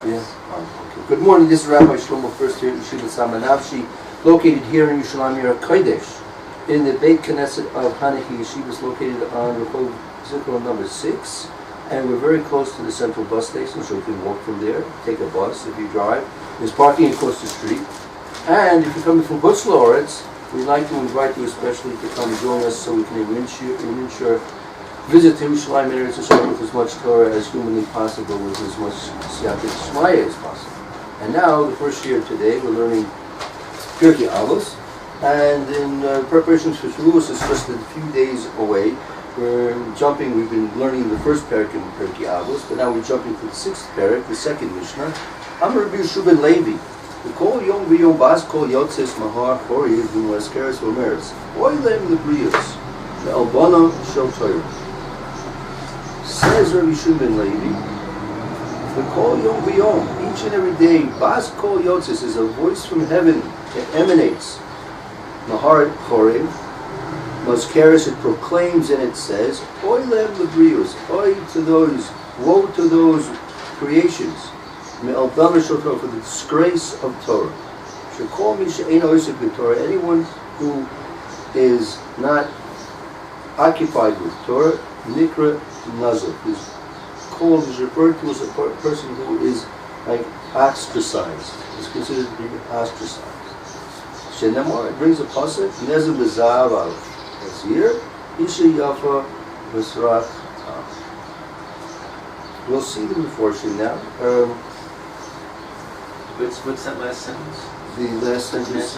Yeah. Okay. Good morning. This is Rabbi Shlomo, first here at Yeshiva Tsama Nafshi, located here in Yerushalyim, HaKodesh, in the Beit Knesset of Hanaki. Yeshiva is located on Rehov Zikron number 6, and we're very close to the central bus station, so you can walk from there, take a bus if you drive. There's parking across the street. And if you're coming from Butz Loretz, we'd like to invite you especially to come join us so we can enrich your visit to Yerushalyim and Eretz Yisrael with as much Torah as humanly possible, with as much Siyata Shmaya as possible. And now, the first year today, we're learning Pirkei Avos, and in preparations for Shavuos is just a few days away. We've been learning the first parak in Pirkei Avos, but now we're jumping to the sixth parak, the second Mishnah. Amar Rabbi Yeshua ben Levi, Kol Yom V'Yom Bas Kol Yotzes Mahar Choriv V'Maskeres V'Omeres Oy Lem L'Brios Ve'Albana Shel Torah. Says Rabbi Yeshua ben Levi, the Kol Yom V'Yom, each and every day, Bas Kol Yotzes is a voice from heaven that emanates. Mahar Chorev, Maskeres, it proclaims and it says, Oy Lem L'Brios, Oy to those, woe to those creations, Me'Albana Shel Torah, for the disgrace of Torah. Shekol Mi She'ein Osek B'Torah, anyone who is not occupied with Torah, Nikra Nazar, is called, is referred to as a person who is like ostracized, is considered to be ostracized. Shenamar, it brings a pasuk, Nezem B'Zahav Al Azir, Isha Yafa V'Srach. We'll see the portion now. What's that last sentence? The last sentence.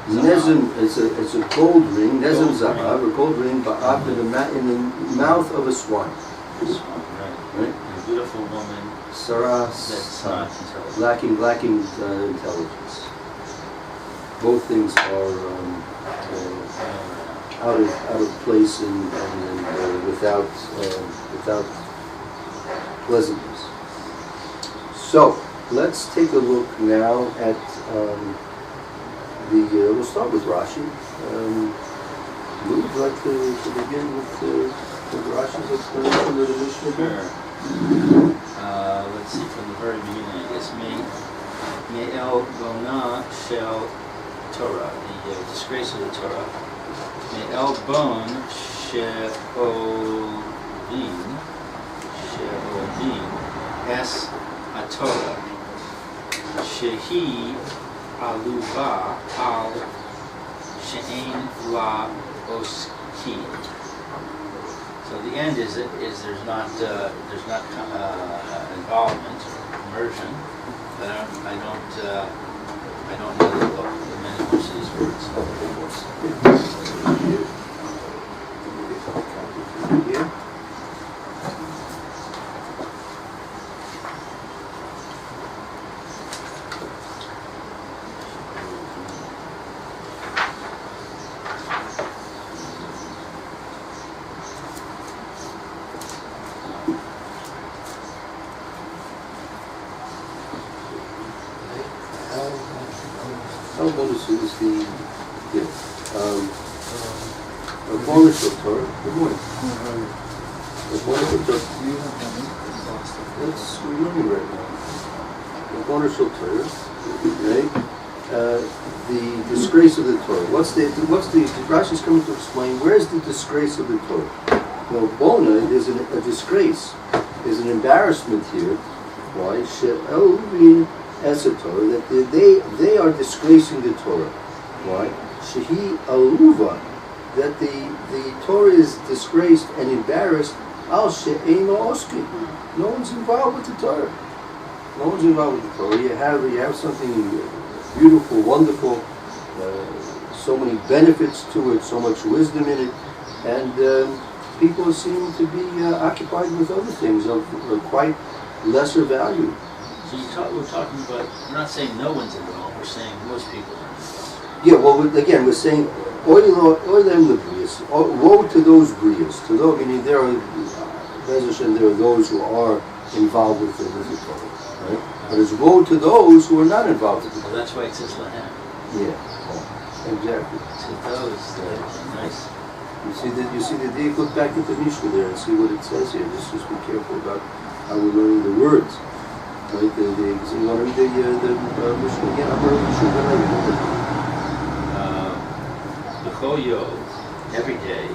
Nezem, it's a gold ring, Nezem Zahav, a gold ring, ba'ab in the mouth of a swan. Right? A beautiful woman. Sarah, that's not intelligent. lacking intelligence. Both things are out of place and without pleasantness. So let's take a look now at we'll start with Rashi. Would you like to begin with Rashi? From the Mishnah? Sure. Let's see, from the very beginning, I guess. Me'el Bona Shel Torah, the disgrace of the Torah. Me'el Bon She'odin Es HaTorah Shehi Aluva Al She'ein La Oski. So the end is there's not involvement, immersion. But I don't know the many much of these words. Yeah. A bonus of Torah. Good morning. A bonus of Torah. That's we're learning right now. A bonus of Torah. Right? The disgrace of the Torah. What's the Rashi's coming to explain where's the disgrace of the Torah? Well, bona, there's a disgrace. There's an embarrassment here. Why? She'elvin Esator, that they are disgracing the Torah. Why? Shehi Aluva, that the Torah is disgraced and embarrassed. Al She'ein Oski. No one's involved with the Torah. No one's involved with the Torah. You have something beautiful, wonderful, so many benefits to it, so much wisdom in it, and people seem to be occupied with other things of quite lesser value. So we're talking about, we're not saying no one's involved, we're saying most people are involved. Yeah, well, again, we're saying, woe to those brias, to those, meaning there are those who are involved with the Torah, right? But it's woe to those who are not involved with the Torah. Well, that's why it says Lahem. Yeah, exactly. To those, nice. You see that they look back at the Mishnah there and see what it says here. Just be careful about how we're learning the words. Right? You want to read the Mishnah again? I'm going to read The Choyo, every day,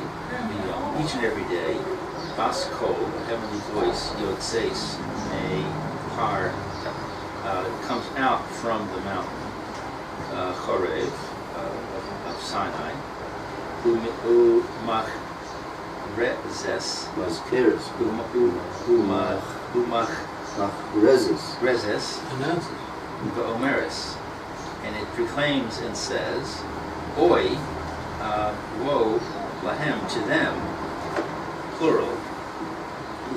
each and every day, Bas Kol, a heavenly voice, Yod Seis, a par, comes out from the mountain, Chorev, of Sinai, Umach Rezes, Umach Rezes, V'omeres, and it proclaims and says, Oi, woe, lahem, to them, plural,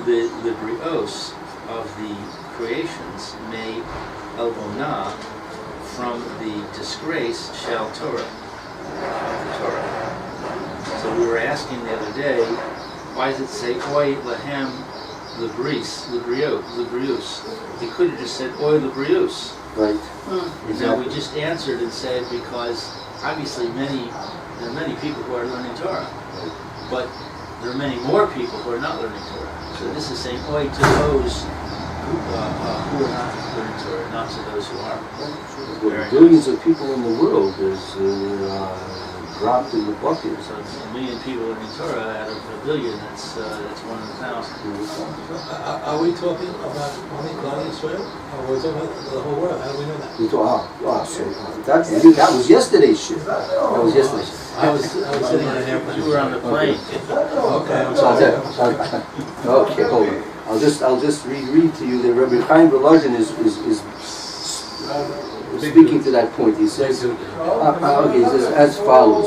the brios of the creations may elbonah from the disgrace shall Torah, of the Torah. So we were asking the other day, why does it say Oi lahem Librius? He could have just said Oi Librius. Right. And now we just answered and said because obviously there are many people who are learning Torah, but there are many more people who are not learning Torah. So this is saying Oi to those who are not learning Torah, not to those who are. There are billions of people in the world. There's dropped in the bucket. So it's 1 million people learning Torah out of a billion. That's 1 in 1,000. Are we talking about only Klal Yisrael, or we're talking about the whole world? How do we know that? So that was yesterday's shit. That was yesterday's shit. I was sitting on an airplane. You were on the plane. Okay, I'm So sorry. okay, hold on. I'll just read to you that Rabbi Chaim Volozhin is speaking to that point. He says, he says as follows.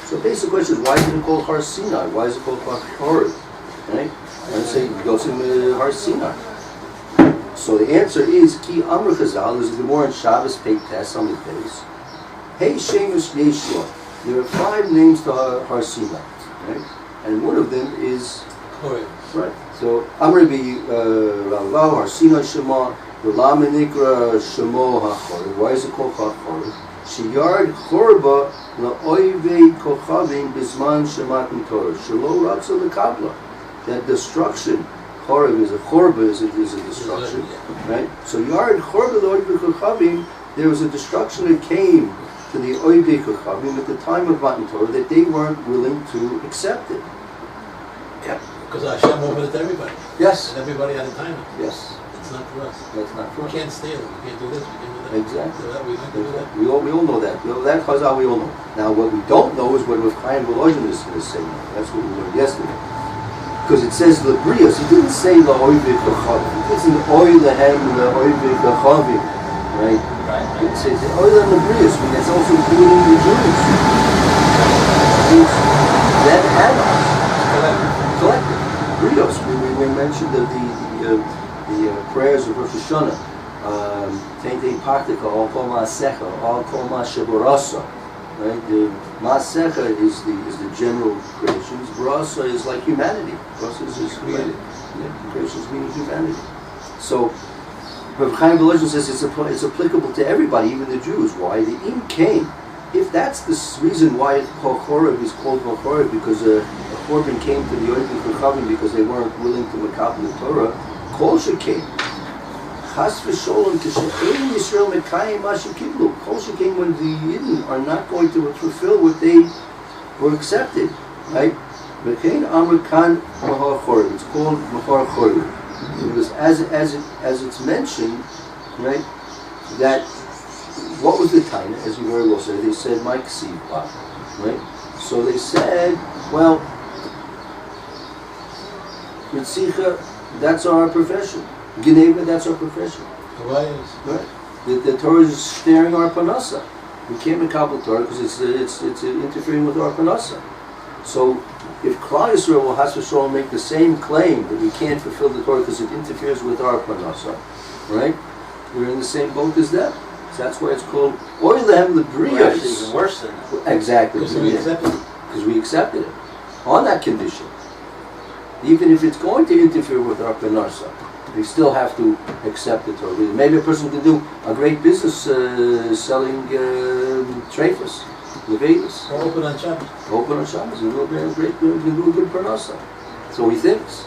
So basic question is, why is it called Har Sinai? Why is it called Har? Right? And I say Yotzim Har Sinai. So the answer is Ki Amr Chazal. There's a Gemara in Shabbos Pei Tes on the base. Hey Shemus Yeshua. There are 5 names to Har Sinai, right? And one of them is right. So Amr Bi Ravav Har Sinai Shema. V'Lama Nikra Shemo HaChor. Why is it called HaChor? Sheyard Chorba LaOyvei Kochavim Bisman Shematim Torah. Shelo Ratza LeKabla. That destruction. Chorba is a destruction, right? So Yard Chorba LaOyvei Kochavim. There was a destruction that came to the Oyvei Kochavim at the time of Matan Torah that they weren't willing to accept it. Yeah, because Hashem opened it to everybody. Yes. And everybody had a time. Yes. It's not for us. That's not for We us. can't steal it. We can't do this. We can't do that. Exactly. Do that. We can't do that. We all know that. That Chazal we all know. Now what we don't know is what Rav Chaim Volozhin is saying. That's what we learned yesterday. Because it says Librius. He didn't say La'oivei Kochavim. He didn't say Oy Lehem La'oivei Kochavim. Right? It says Oy Lehem Librius. I mean, that's also including the Jews. It's them and us. Collective. Brios. We mentioned the prayers of Rosh Hashanah. Teintei Paktika, Al Kol Ma'asecha, Al Kol Ma'asheborasa. Right? The Ma'asecha is the general creations. Borasa is like humanity. Borasa is humanity. Creations meaning humanity. So Rav Chaim Volozhin says it's applicable to everybody, even the Jews. Why? The Im came. If that's the reason why Chorev is called Chorev, because a Korban came to the Oyvei Kochavim because they weren't willing to makabel the Torah, Kol Shekhem. Chas v'sholem t'she'ein Yisrael mekayim ma shekiblu. Kol Shekhem when the Yidden are not going to fulfill what they were accepted, right? V'kein Amr Kan Mahar Chorev. It's called Mahar Chorev. Because as it's mentioned, right, that what was the Taina, as you very well said, they said Mike Siva, right? So they said, well, Mitzicha, that's our profession. Geneva, that's our profession. Why is? Right. The Torah is staring our panasa. We can't makabel Torah because it's interfering with our panasa. So if Klal Yisrael will has to make the same claim that we can't fulfill the Torah because it interferes with our panasa, right? We're in the same boat as them. So that's why it's called Oy Lehem Librios. Even worse than that. Exactly. Because we accepted it. Because we accepted it on that condition. Even if it's going to interfere with our panasa, we still have to accept the Torah. Maybe a person can do a great business selling treifas, Leviticus. Or open on Shabbos. Open on Shabbos, and do a good parnasa. So he thinks.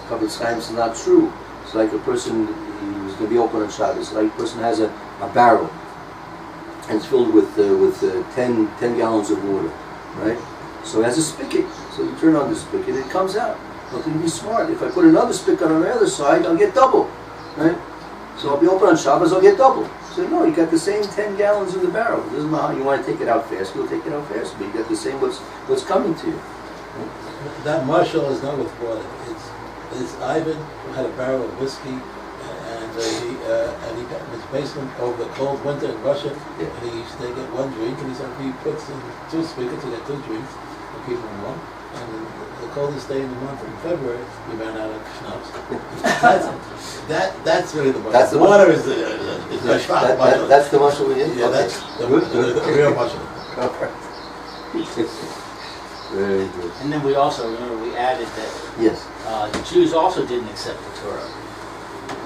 Kabbalah Chaim is not true. It's like a person who's going to be open on Shabbos. Like a person has a barrel, and it's filled with 10 gallons of water, right? So it has a spigot. So you turn on the spigot, it comes out. Well, to be smart, if I put another spigot on the other side, I'll get double, right? So I'll be open on Shabbos, I'll get double. So no, you got the same 10 gallons in the barrel. It doesn't matter how you want to take it out fast, you'll take it out fast, but you got the same what's coming to you. That marshal is not with water. It's Ivan who had a barrel of whiskey, and he got in his basement over the cold winter in Russia, and he used to get one drink, and he said he puts in 2 spigots to get 2 drinks to keep him warm. And the coldest day in the month in February, he ran out of schnapps. That's really the marshal. That's the water is the marshal. That's the marshal we did? Yeah, that's the real marshal. Very good. And then we also, remember, we added that Yes. the Jews also didn't accept the Torah.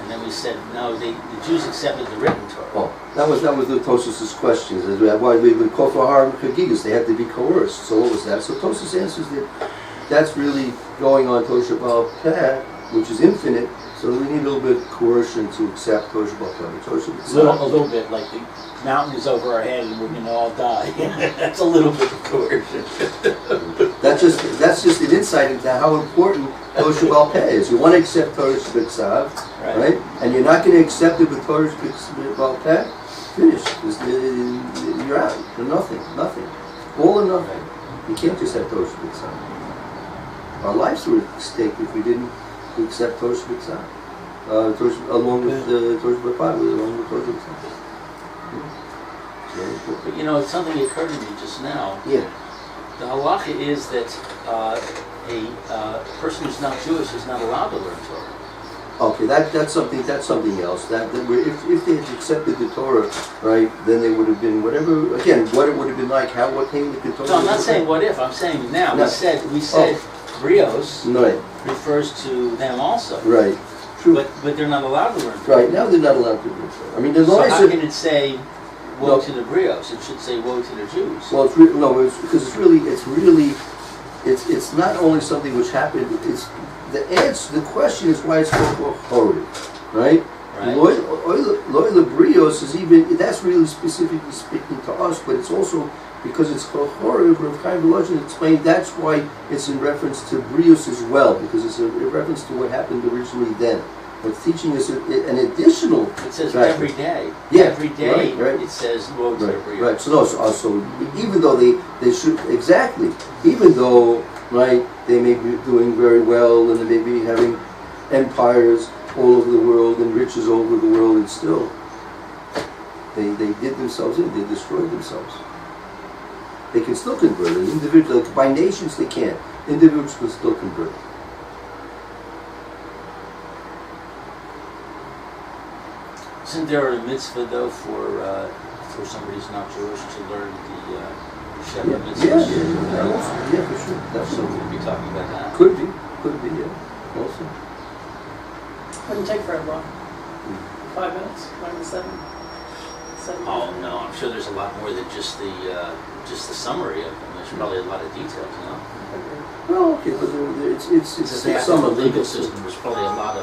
And then we said, no, the Jews accepted the written Torah. Oh, that was the Tosfos' questions. Why we would call for harm chagigas? They had to be coerced. So what was that? So Tosfos answers that that's really going on Torah Shabbat Peh, which is infinite. So we need a little bit of coercion to accept Torah Shabbat Peh. A little bit, like the mountain is over our head and we're going to all die. That's a little bit of coercion. That's just an insight into how important Torah Shabbat Peh is. You want to accept Torah Shabbat, right? And you're not going to accept it with Torah Shabbat Peh. Finish. You're out. You're nothing. All or nothing. You can't just have Torah Shabbat. Our lives were at stake if we didn't accept Torah Shabbat. Along with Torah Shabbat Peh, along with Torah Shabbat. But you know, something occurred to me just now. Yeah. The halacha is that a person who's not Jewish is not allowed to learn Torah. Okay, that's something else. If they had accepted the Torah, right, then they would have been whatever. Again, what it would have been like, what came with the Torah. So I'm not saying what if. I'm saying now. No. We said brios Right. refers to them also. Right. True. But they're not allowed to learn Torah. Right now they're not allowed to do Torah. I mean, the So laws how are. can it say woe to the brios? It should say woe to the Jews. Well, because it's not only something which happened. It's the answer. The question is why it's called horrid, right? Loy brios is even that's really specifically speaking to us, but it's also because it's called horrid. Rav Chaim Volozhin explained that's why it's in reference to brios as well, because it's a reference to what happened originally then. But teaching us an additional. It says factor. every day. Yeah, Every day right. it says woe to the brios. Right. So even though they should even though they may be doing very well and they may be having empires all over the world and riches all over the world, and still they did themselves in. They destroyed themselves. They can still convert. An individual, by nations they can't. Individuals can still convert. Isn't there a mitzvah though for somebody who's not Jewish to learn the Sheva mitzvah? Yeah, for sure. That's So something. we'll be talking about that. Could be, yeah. Also. Wouldn't take very long. 5 minutes, 5 to 7. Oh no, I'm sure there's a lot more than just the summary of them. There's probably a lot of details, you know. Well, okay, but it's Because they have some a of legal system. There's probably a lot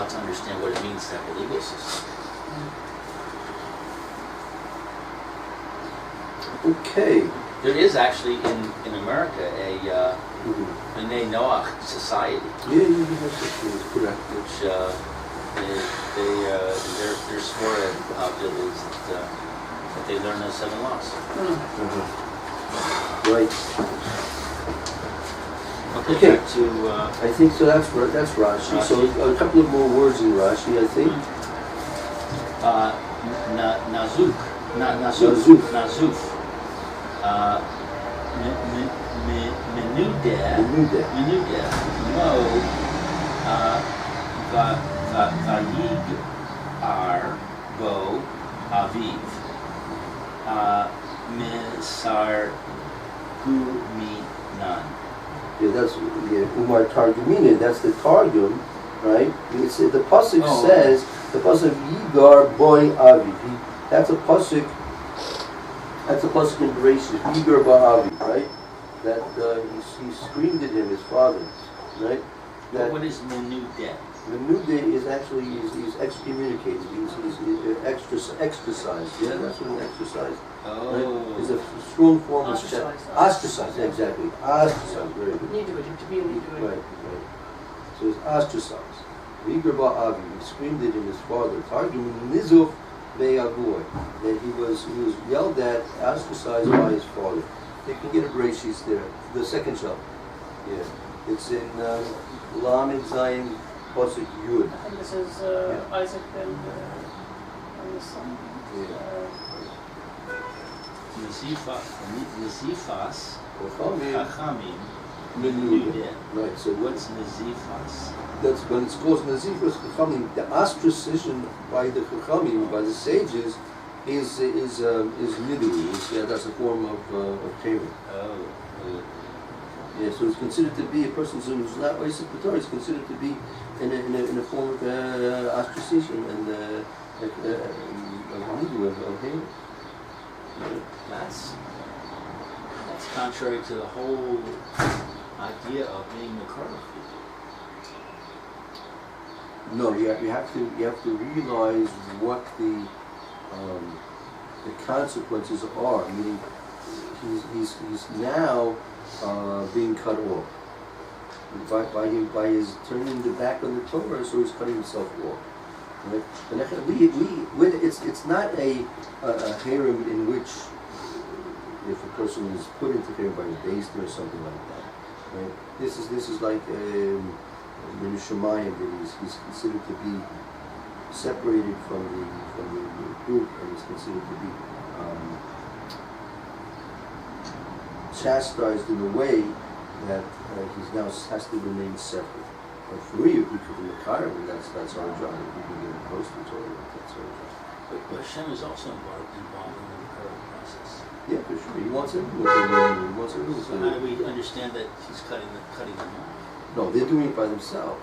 to understand what it means to have a legal system. Okay. There is actually in America a B'nai Noach society, Yeah, that's correct. which their Svara bill is that they learn those 7 laws. Right. Okay. Back to I think so. That's Rashi. So a couple of more words in Rashi, I think. Nazuf. Menudeh. Mo. Vayig bo aviv. Misar guminan. Yeah, that's Umar Targumina. That's the Targum, right? It's, the pasuk says the pasuk Yigar boy aviv. That's a pasuk That's a pasuk in Bereshit, Iger Ba'avi, right? That he screamed at him, his father, right? That What is Menudeh? the new day is actually he's excommunicated. He's exercised. Yeah, that's what an exercise. Oh. Right? Is a strong form of Ostracized. ostracized. Exactly. Ostracized. Very good. To be Right, right. So he's ostracized. V'yiger ba'avi, he screamed at him, his father. Targum nizuf be'agoy. That he was yelled at, ostracized by his father. You can get a Bereshit there. The second chapter. Yeah. It's in Lamed Zayin Pasuk Yud. I think this is Isaac and the son. Nazifas, Chachamim, Chachamim, Menudeh. Menudeh. Right. So What's Nazifas? that's when it's called Nazifas Chachamim. The ostracism by the Chachamim, by the sages, is nidui. That's a form of payment. Oh. Yeah, so it's considered to be a person who's not Isaac Torah. It's considered to be in a form of ostracism and of payment. That's contrary to the whole idea of being the Torah. No, you have to realize what the consequences are. Meaning, he's now being cut off by his turning the back on the Torah, so he's cutting himself off. Right? And it's not a harem in which if a person is put into harem by a basement or something like that. Right? This is like Yerushalyim, that he's considered to be separated from the group, and he's considered to be chastised in a way that he now has to remain separate. But for you, we could be a Karen, that's our job. We can get close to Torah, that's our job. But Hashem is also involved in the Torah process. Yeah, for sure. He wants everyone to learn. He wants everyone So to how do learn. we understand that he's cutting them off? No, they're doing it by themselves.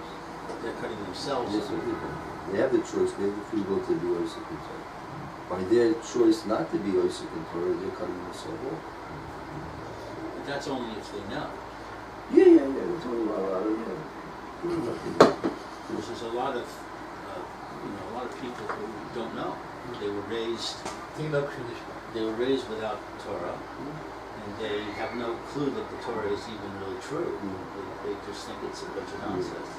They're cutting themselves Yes, off. they have the choice. They have the free will to be Isaac and Torah. By their choice not to be Isaac and Torah, they're cutting themselves off. But that's only if they know. Yeah. We're talking about Because there's a lot of people who don't know. They were raised without Torah, and they have no clue that the Torah is even really true. They just think it's a bunch of nonsense.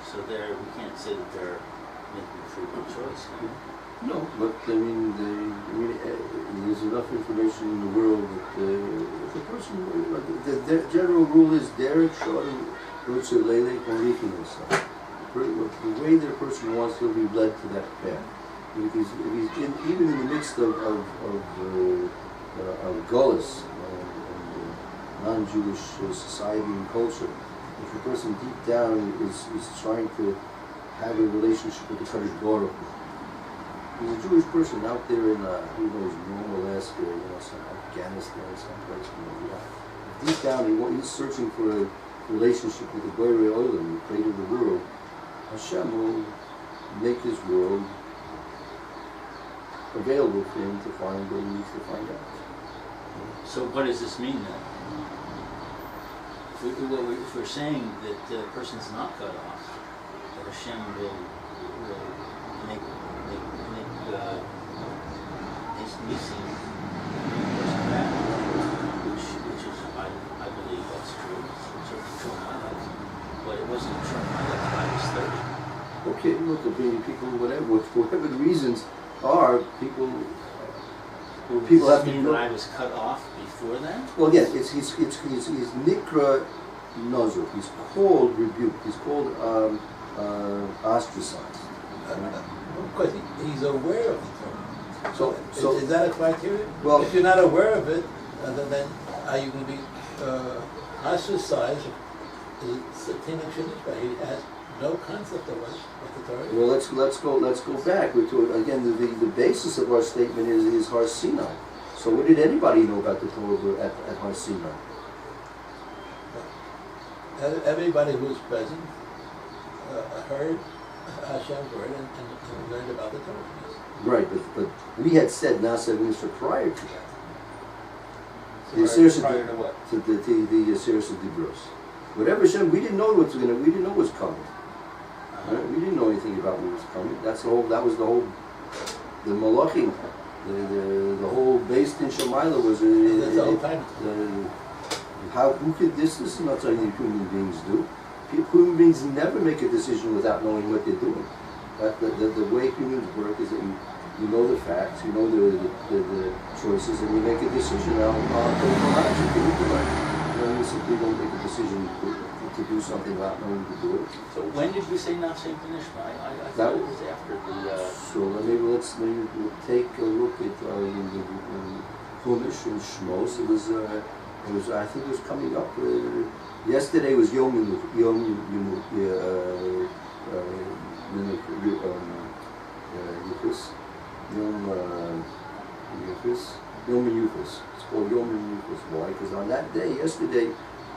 So we can't say that they're making a free will choice. No, but there's enough information in the world that if a person, the general rule is Derek Shorten Lele Konrikin himself. The way that a person wants to be led to that path. If he's even in the midst of gullus and non-Jewish society and culture, if a person deep down is trying to have a relationship with the Kadosh Baruch Hu, he's a Jewish person out there in who knows, North Alaska, some Afghanistan, someplace. Deep down, he's searching for a relationship with the Borei Olam, the creator of the world. Hashem will make his world available for him to find what he needs to find out. So what does this mean then? If we're saying that the person's not cut off, that Hashem will make his nisim back, which is I believe that's true. It's certainly true in my life, but it wasn't true in my life when I was 30. Okay, look, people, whatever the reasons are, people Does have that to mean go. that I was cut off before then? Well, yes, he's nikra nazir. He's called rebuked. He's called ostracized. Because he's aware of the Torah. So Is that a criteria? Well- if you're not aware of it, then are you going to be ostracized? It's a thing that shouldn't be. He has no concept of the Torah. well, let's go back. We're to again. The basis of our statement is Har Sinai. So what did anybody know about the Torah at Har Sinai? Everybody who was present heard Hashem's word and learned about the Torah. Right, but we had said Nasa Mitzvah prior to that. The Prior Aseret prior to what? to the Aseret Dibros. Whatever Hashem, we didn't know we didn't know what was coming. Right? We didn't know anything about what was coming. That was the whole, the Malachim, the whole based in Shemayla was That's the whole time. who could this is not something that human beings do. Human beings never make a decision without knowing what they're doing. The way humans work is that you know the facts, you know the choices, and you make a decision on you simply don't make a decision to do something without knowing to do it. So when did we say Nafshi Nishma? I That thought it was after the. So we'll take a look at the Chumash and Shmos. It was I think it was coming up. Yesterday was Yom Yuchas. Yom Yuchas. It's called Yom Yuchas. Why? Because on that day, yesterday,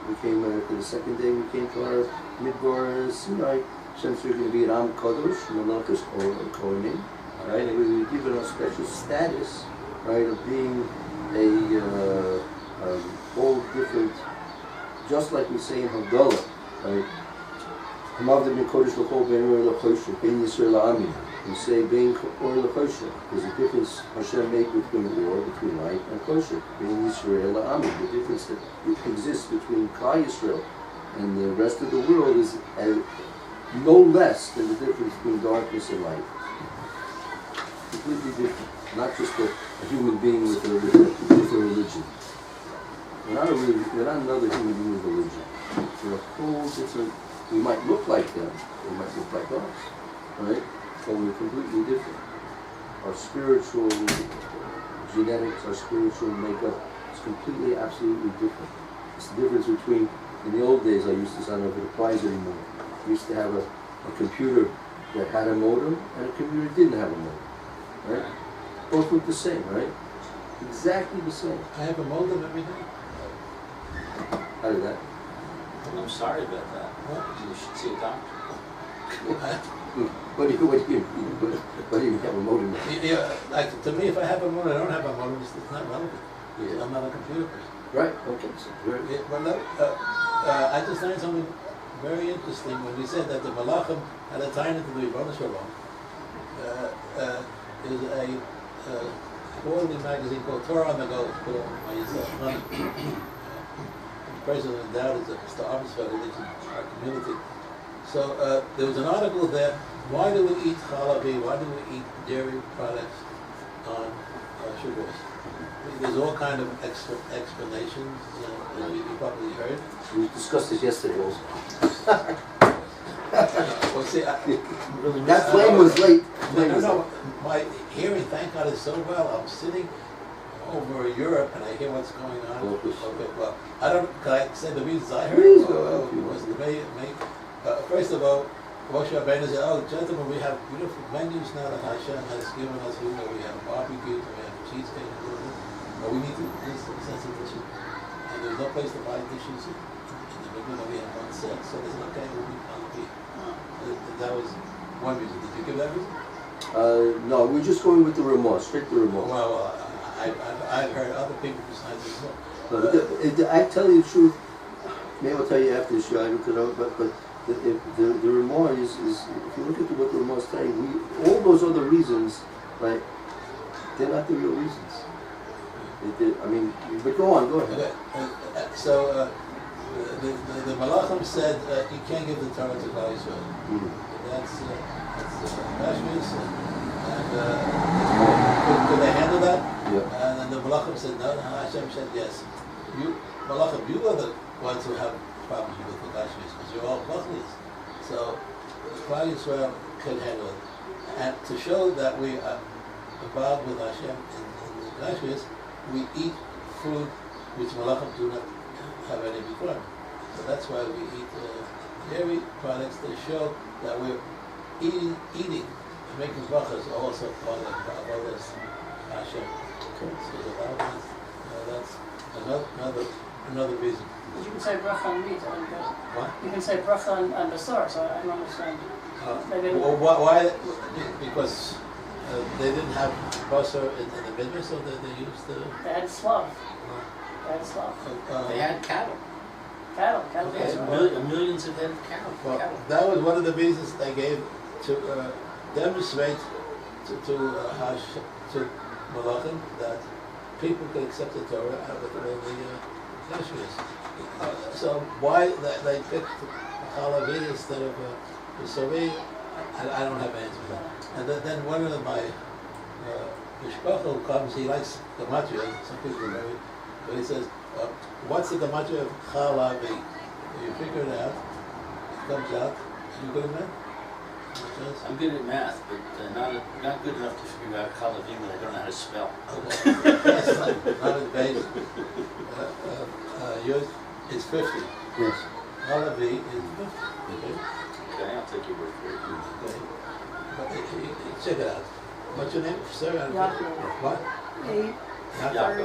we came to the second day. We came to our Midbar Sinai. Since we're going to be at HaKodesh, Malachas Kohanim, right? And we were given a special status, right, of being a whole different, just like we say in Havdalah, right? We say being or l'chosher. There's a difference Hashem made between war, between light and kosher. Being Yisrael la'ami. The difference that exists between Klal Yisrael and the rest of the world is no less than the difference between darkness and light. Completely different. Not just a human being with a religion. We're not another human being with a religion. We're a whole different. We might look like them. They might look like us, right? But we're completely different. Our spiritual genetics, our spiritual makeup is completely, absolutely different. It's the difference between, in the old days, I don't know if it applies anymore. We used to have a computer that had a modem and a computer that didn't have a modem, right? Both look the same, right? Exactly the same. I have a modem every day. How did that? I'm sorry about that. You should see a doctor. What do you have a modem? Yeah, like to me, if I have a modem, I don't have a modem, it's not relevant. Yeah. I'm not a computer person. Right, okay. So very, Yeah, well, no, I just learned something very interesting when we said that the Malachim had a time to the Rebbeinu Shalom. There's a quarterly magazine called Torah on the Go. It's put on by yourself. The president endowed is Mr. Armstrong, who lives in our community. So there was an article there. Why do we eat chalabi? Why do we eat dairy products on Shavuos? There's all kind of explanations. You probably heard. we discussed this yesterday also. Well, see, That flame was late. No. My hearing, thank God, is so well. I'm sitting over Europe and I hear what's going on. Focus. Okay, well, can I say the reasons I heard? Please go ahead. Was the first of all, Moshe Rabbeinu said, "Oh, gentlemen, we have beautiful menus now that Hashem has given us. We have barbecue, we have cheesecake, but we need to use the sense of dishes. And there's no place to buy dishes in the middle. We have one set, so they said, okay, we'll be on the beat." That was one reason. Did you give that reason? No, we're just going with the remorse, straight to remorse. Well, I've heard other people besides this one. I tell you the truth, maybe I'll tell you after the show, but the remorse is, if you look at what the remorse is saying, all those other reasons, right, they're not the real reasons. But go ahead. Okay. So the Malachim said you can't give the Torah to Klal Yisrael. That's Mashmis, and could they handle that? Yeah. And then the Malachim said no. And Hashem said yes. You Malachim, you are the ones who have problems with the Mashmis because you're all Machlis. So Klal Yisrael can handle it. And to show that we are involved with Hashem in the Mashmis, we eat food which Malachim do not have any requirement. So that's why we eat dairy products that show that we're eating and making brachas also part of Avos Hashem. Okay. So that's another reason. But you can say bracha on meat, I think. What? You can say bracha on basar, so I don't understand. Maybe Why? Because they didn't have basar in the middle, so they used the. They had slav. They had slav. They had cattle. Cattle. They had millions of head of cattle. Well, that was one of the reasons they gave to demonstrate to Malachim that people could accept the Torah with the Yeshivas. So why they picked Halavi instead of the Sari, I don't have an answer for that. And then one of my Mishpachel comes, he likes gematria, some people know it, but he says, what's the gematria of Halavi? You figure it out, it comes out, you good at math? I'm good at math, but not good enough to figure out Kalavim that I don't know how to spell. That's not as base. Yours is 50. Yes. Halavi is 50. Okay, I'll take your word for it. Okay. But check it out. What's your name, sir? Yaakov. What? 8, Yaakov.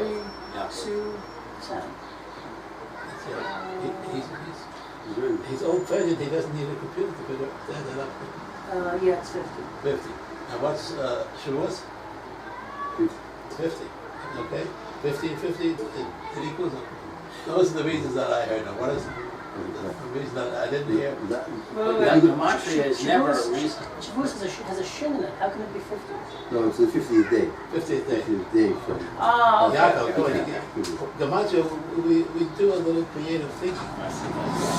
32, 10. He's old-fashioned. He doesn't need a computer to figure that up. Yeah, it's 50. 50. And what's Shavuos? 50. Okay. 50 and 50. It equals. Those are the reasons that I heard. Now, what is the reason that I didn't hear? Gematria is never a reason. Shavuos has a shin in it. How can it be 50? No, it's the 50th day. 50th day. 50th day. Ah, okay. Gematria, we do a little creative thinking.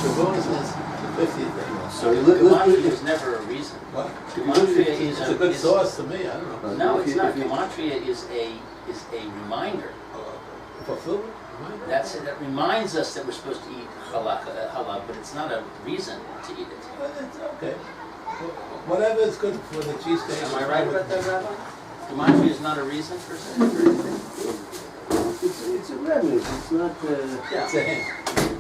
Shavuos is the 50th day. So Gematria is never a reason. What? Gematria is It's a good source to me. I don't know. No, it's not. Gematria is a reminder. Fulfillment? That's it. That reminds us that we're supposed to eat halal, but it's not a reason to eat it. Well, it's okay. Whatever is good for the cheesesteak. Am I right about that, Rabbi? Gematria is not a reason for anything. It's a remnant. It's not. It's a hint.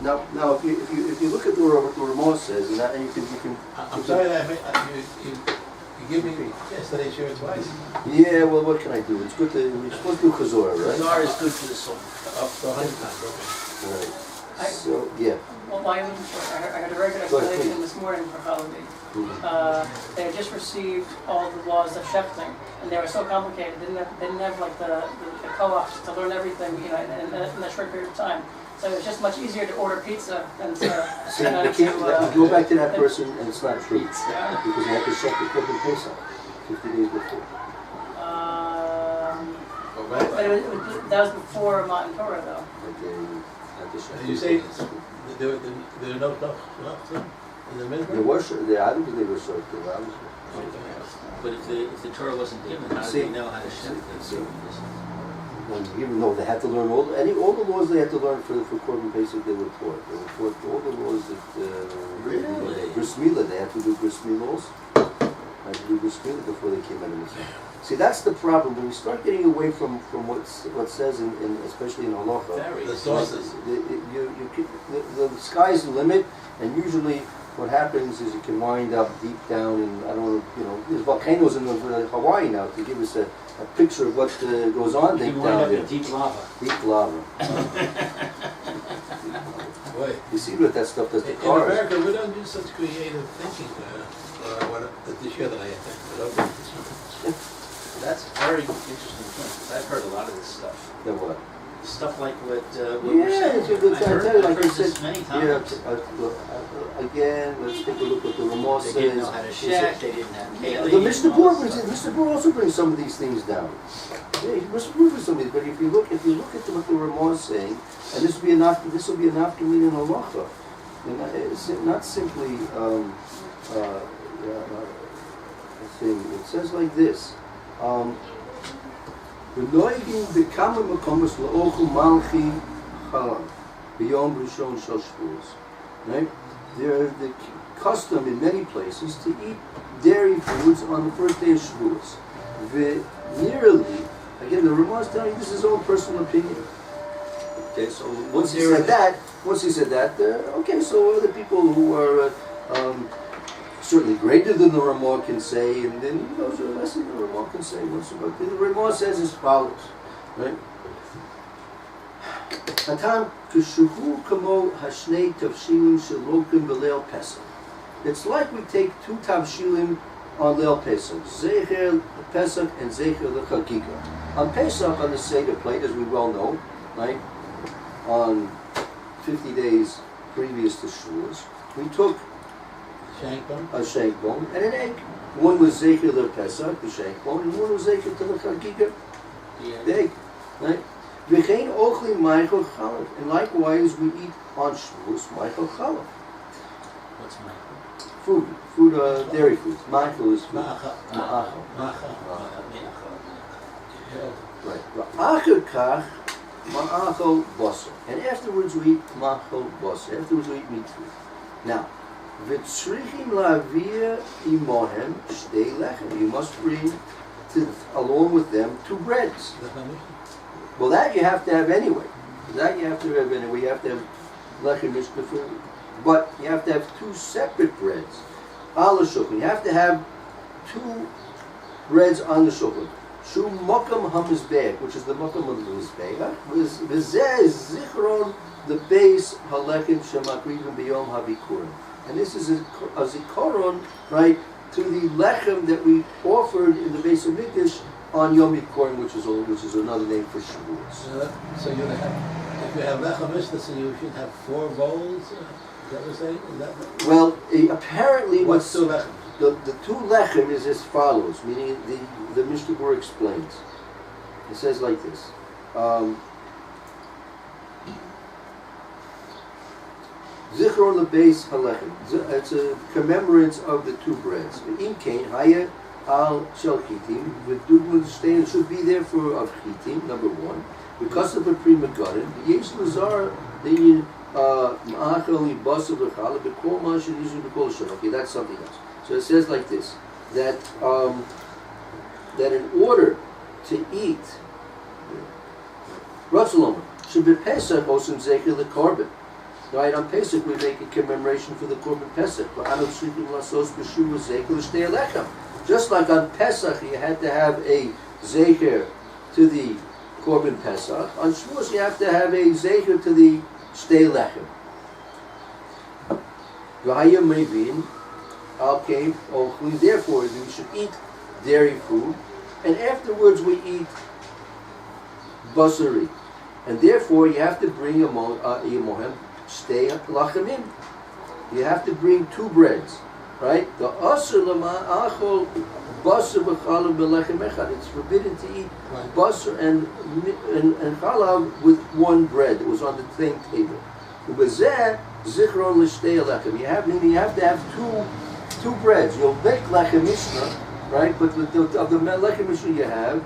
Now, if you look at the Ramah says, and you can. I'm sorry that you give me yesterday's shirt twice. Yeah, well, what can I do? It's good to. We're supposed to do Chazorah, right? Chazorah is good for the soul. Up to 100 times. Right. So yeah. Well, why wouldn't you? I heard a very good explanation this morning for Holiday. They had just received all the laws of shefting, and they were so complicated. They didn't have like the co-ops to learn everything, in that short period of time. So it was just much easier to order pizza than to. See, go back to that person, and it's not true because you have to check the Korban Pesach 50 days before. But that was before Matan Torah, though. You say there are no in the middle? They worship. I don't think they were so. But if the Torah wasn't given, how did they know how to shift it? Even though they had to learn all the laws they had to learn for Korban Pesach, they were taught. They were taught all the laws that really? Bris Milah, they had to do Bris Milah also. They had to do Bris Milah before they came out of Israel. See, that's the problem. When we start getting away from what says in especially in Halacha, The sources. The sky's the limit, and usually what happens is you can wind up deep down in, I don't know, there's volcanoes in Hawaii now to give us a picture of what goes on deep down there. Deep lava. Deep lava. Boy. You see what that stuff does to In cars. America, we don't do such creative thinking this year that I think. That's a very interesting point, because I've heard a lot of this stuff. Then what? Stuff like what we're Yeah, saying. it's a good I've heard like I this said. many Yeah, times. again, let's take a look at the Ramah They says. didn't know how to check, they didn't have Kaylee. The Mr. Bohr also brings some of these things down. Yeah, he must prove some of these, but if you look at what the Ramah is saying, and this will be an afternoon in halacha, it's not simply it says like this. ונוהגים בכמה מקומות לאוכל מלכי חלב ביום ראשון של שבועות. Right? There's the custom in many places to eat dairy foods on the first day of Shavuos. Nearly, again, the Ramah is telling you this is his own personal opinion. Okay, so once he said that, okay, so other people who are certainly greater than the Ramah can say, and then those who are less than the Ramah can say what's about. The Ramah says as follows, right? Hatam kishuhu kamo hashnei tavshilim shelokim b'leil pesach. It's like we take two tavshilim on Leil Pesach. Zecher Pesach and Zecher L'Chagiga. On Pesach, on the Seder plate, as we well know, right, on 50 days previous to Shavuos, we took a shank bone and an egg. One was Zecher L'Pesach, the shank bone, and one was Zecher to the Chagiga, the egg, right? V'chein ochli Michael Chalav, and likewise we eat on Shavuos Michael Chalav. What's Michael? Food, dairy food. Michael is food. Ma'achal. Right. V'achar kach ma'achal basar, and afterwards we eat ma'achal basar. Afterwards we eat meat food. Now, v'tzrichim la'avir imohem shtei lechem. You must bring along with them 2 breads. Well, that you have to have anyway. That you have to have anyway. You have to have lechem mishka food, but you have to have 2 separate breads. Al shulchan. You have to have 2 breads on the shulchan. Shu makam hamizbeach, which is the makam of the mizbeach. V'zeh zichron the base halechem shemakrivim biyom habikurim. And this is a zikaron, right, to the lechem that we offered in the base of Mikdash on Yom Kippurim, which is another name for Shavuos. So you have, if you have lechem mishta, so you should have 4 bowls. Is that what you're saying? Is that well, apparently what's 2 lechem? The 2 lechem is as follows, meaning the Mishnah Berurah explains. It says like this. Zichron lebeis halechem. It's a commemorance of the 2 breads. In kain haya al shel chitim. The dugma stain should be there for of chitim. Number 1, because of a prima garden. Yesh lazar the ma'achal libasa v'chala b'kol ma shenizu b'kol shon. Okay, that's something else. So it says like this, that that in order to eat, Ratzalom should be Pesach osim zecher the korban. Right, on Pesach we make a commemoration for the korban Pesach. Just like on Pesach you had to have a zecher to the korban Pesach, on Shavuos you have to have a zecher to the shtei lechem. Okay, therefore we should eat dairy food, and afterwards we eat basari, and therefore you have to bring a mohem shtei lachamim. You have to bring 2 breads, right? The asur lama'achol basar v'chalav b'lechem echad. It's forbidden to eat basar and chalav with 1 bread. It was on the same table. Ubezeh zichron l'shtei lechem. You have to have 2 breads. You'll make lechem mishnah, right? But of the lechem mishnah you have,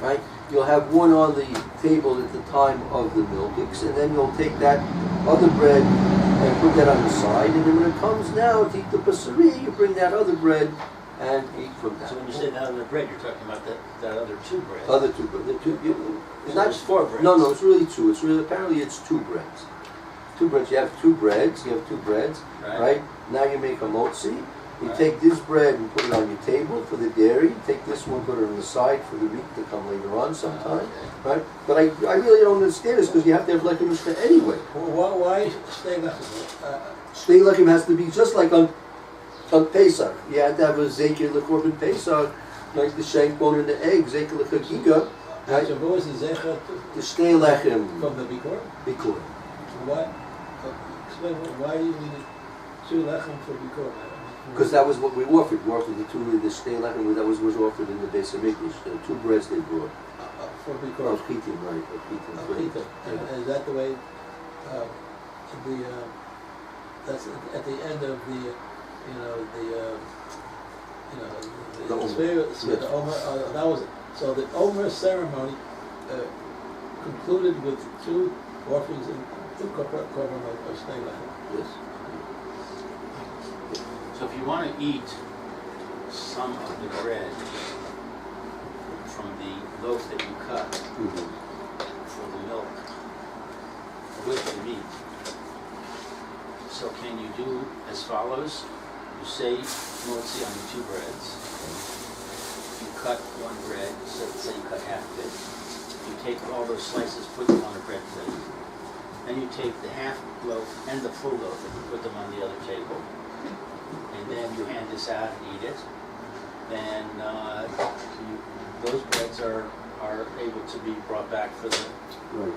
right? You'll have 1 on the table at the time of the milkiks, and then you'll take that other bread and put that on the side, and then when it comes now to eat the basari, you bring that other bread and eat from that. So when you say that other bread, you're talking about that other 2 breads. Other 2 breads. It's not just 4 breads. No, it's really 2. Apparently it's 2 breads. 2 breads. You have 2 breads. You have 2 breads, right? Now you make a motzi. You take this bread and put it on your table for the dairy. You take this one, put it on the side for the meat to come later on sometime, right? But I really don't understand this because you have to have lechem mishnah anyway. Well, why shtei lechem? Shtei lechem has to be just like on Pesach. You have to have a zeker lekorban Pesach, like the shank bone and the egg, zeker lechagiga. Right? So what was the zecher? The shtei lechem. From the bikor? Bikor. Why? Explain why you need 2 lechem for bikor? Because that was what we offered. We offered the shtei lechem that was offered in the base of Mikdash. The 2 breads they brought. For bikor. Of chitim, right? Of chitim. And is that the way? That's at the end of the Omer. That was so the Omer ceremony concluded with 2 offerings and 2 korban of shtei lechem. Yes. So if you want to eat some of the bread from the loaf that you cut for the milk with the meat, so can you do as follows? You say motzi on the 2 breads. You cut 1 bread, so say you cut half of it. You take all those slices, put them on a bread plate. Then you take the half loaf and the full loaf and you put them on the other table. and then you hand this out and eat it, then those breads are able to be brought back for the... Right.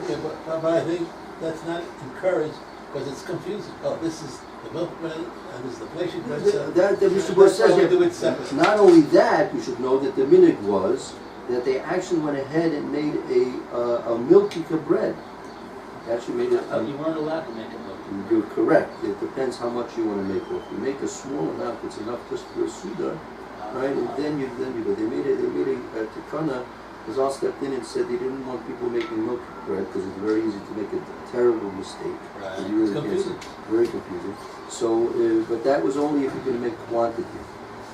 Yeah, but I think that's not encouraged, because it's confusing. Oh, this is the milk bread, and this is the fleshly bread. So That Mr. Bush that's why says we here, do it separate. not only that, you should know that the minhag was that they actually went ahead and made a milkika bread. They actually made it. you weren't allowed to make it look. You're correct. It depends how much you want to make. If you make a small amount, it's enough just for a suda, right? And then you go. They made a tikana. Was all stepped in and said they didn't want people making milk bread because it's very easy to make a terrible mistake. Right. You really It's confusing. can't- very confusing. So, but that was only if you're going to make quantity,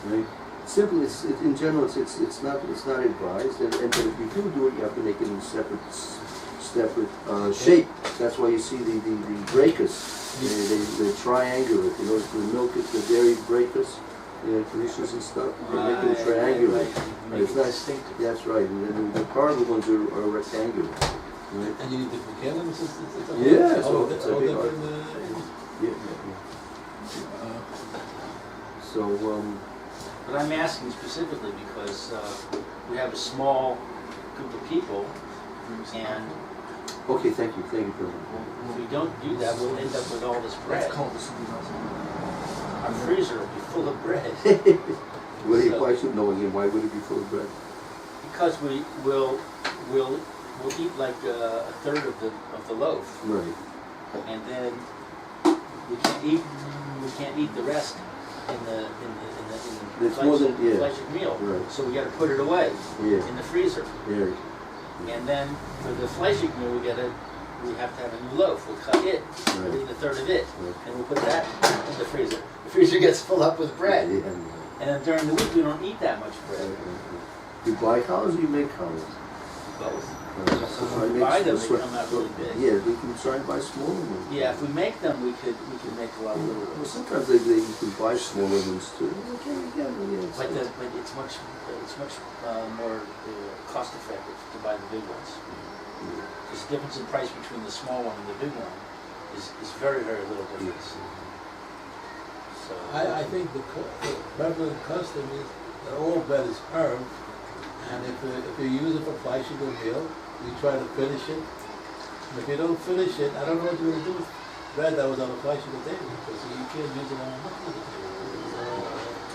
right? Simply, in general, it's not advised. And but if you do it, you have to make it in separate shape. That's why you see the breakers. They triangulate. You know, the milk is the dairy breakers. Conditions and stuff, they make them triangular. Right. Make It's it not, distinctive. that's right, and then the horrible ones are rectangular. Right? And you need different candles? It's a whole, Yeah, it's a whole, it's a whole big different... Yeah. So, But I'm asking specifically because we have a small group of people, and okay, thank you for that. if we don't do that, we'll end up with all this bread. Our freezer will be full of bread. Why should know again? Why would it be full of bread? Because we'll eat like a third of the loaf, Right. and then we can't eat the rest in the It's more than- yeah. fleshly meal. Right. So we got to put it away Yeah. in the freezer, Yeah. and then for the fleshly meal we have to have a new loaf. We'll cut it, we'll Right. eat a third of it, Right. and we'll put that in the freezer. The freezer gets filled up with bread, Yeah. and then during the week we don't eat that much bread. You buy collars or you make collars? Both. So When we buy them, they come out really big. Yeah, we can try and buy smaller ones. Yeah, if we make them, we could make a lot of little Well, ones. sometimes you can buy smaller ones too. Yeah. But it's much more cost effective to buy the big ones. There's a difference in price between the small one and the big one is very, very little difference. So I think the prevalent custom is that all bread is herb, and if you use it for fleshly meal, you try to finish it. And if you don't finish it, I don't know what you're going to do with bread that was on a fleshly table, because you can't use it on a monthly table.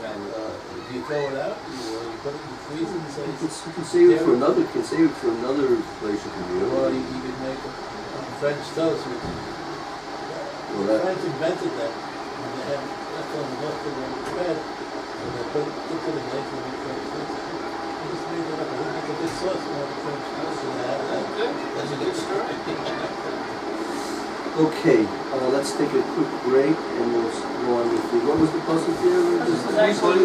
If you throw it out, you put it in the freezer and say, You can save it for another. You can save it for another place you can do. or you can make a French toast. The French invented that, and they had left on the bread, and they put it in the lake and make French toast. They just made it up. I think it's a good sauce for the French toast, and they have that. That's a good story. Okay, let's take a quick break and we'll go on with what was the puzzle there? This is actually